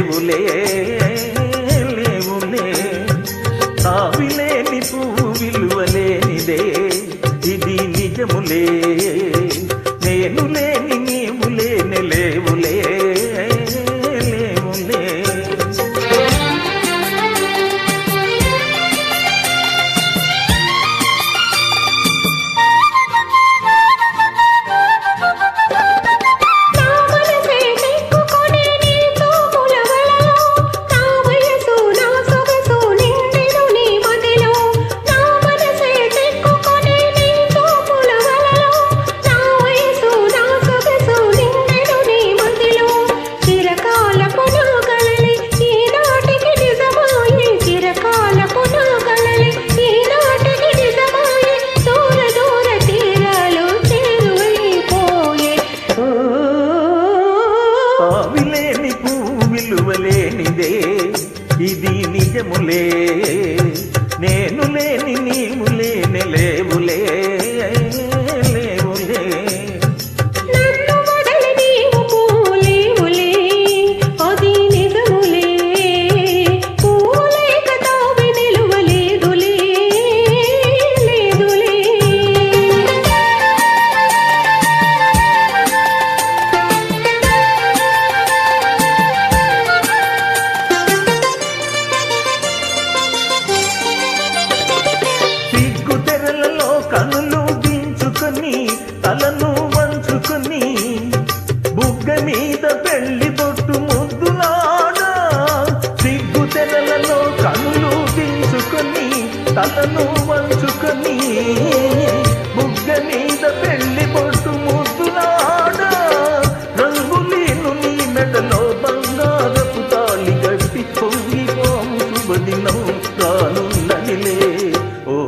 లేవులే లేవులే తావిలేని పువ్వు విలువలేనిదే ఇది నిజములే నేను లేని నీవు లేని లేవులే లేవులే తావిలేని పువ్వు విలువలేనిదే ఇది నిజములే నేను లేని నీవు లేని లేవులే లేవులే కనులు దించుకొని తలను వంచుకొని బుగ్గ మీద పెళ్లి బొట్టు ముద్దులాడా సిగ్గు తెరలలో కనులు దించుకొని తలను వంచుకొని బుగ్గ మీద పెళ్లి బొట్టు ముద్దులాడా రంగులీను నీ మెడలో బంగారపు తాళి గట్టి పొంగిపోము శుభదినం రానున్నదిలే ఓ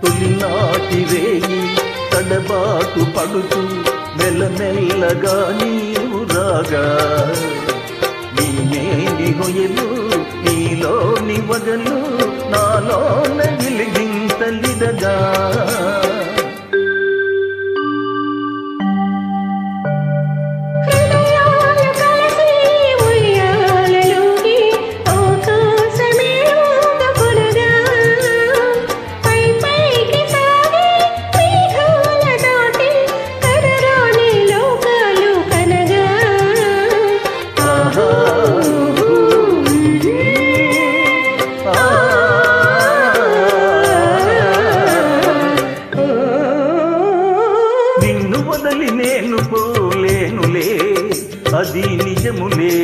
తొలినాటి రేయి తడబాటు పడుతూ మెల్లమెల్లగా నీవు రాగా నీమేని హొయలు నీలోని వగలు నాలోన గిలిగింతలిదగా నిన్ను వదలి నేను పోలేనులే అది నిజములే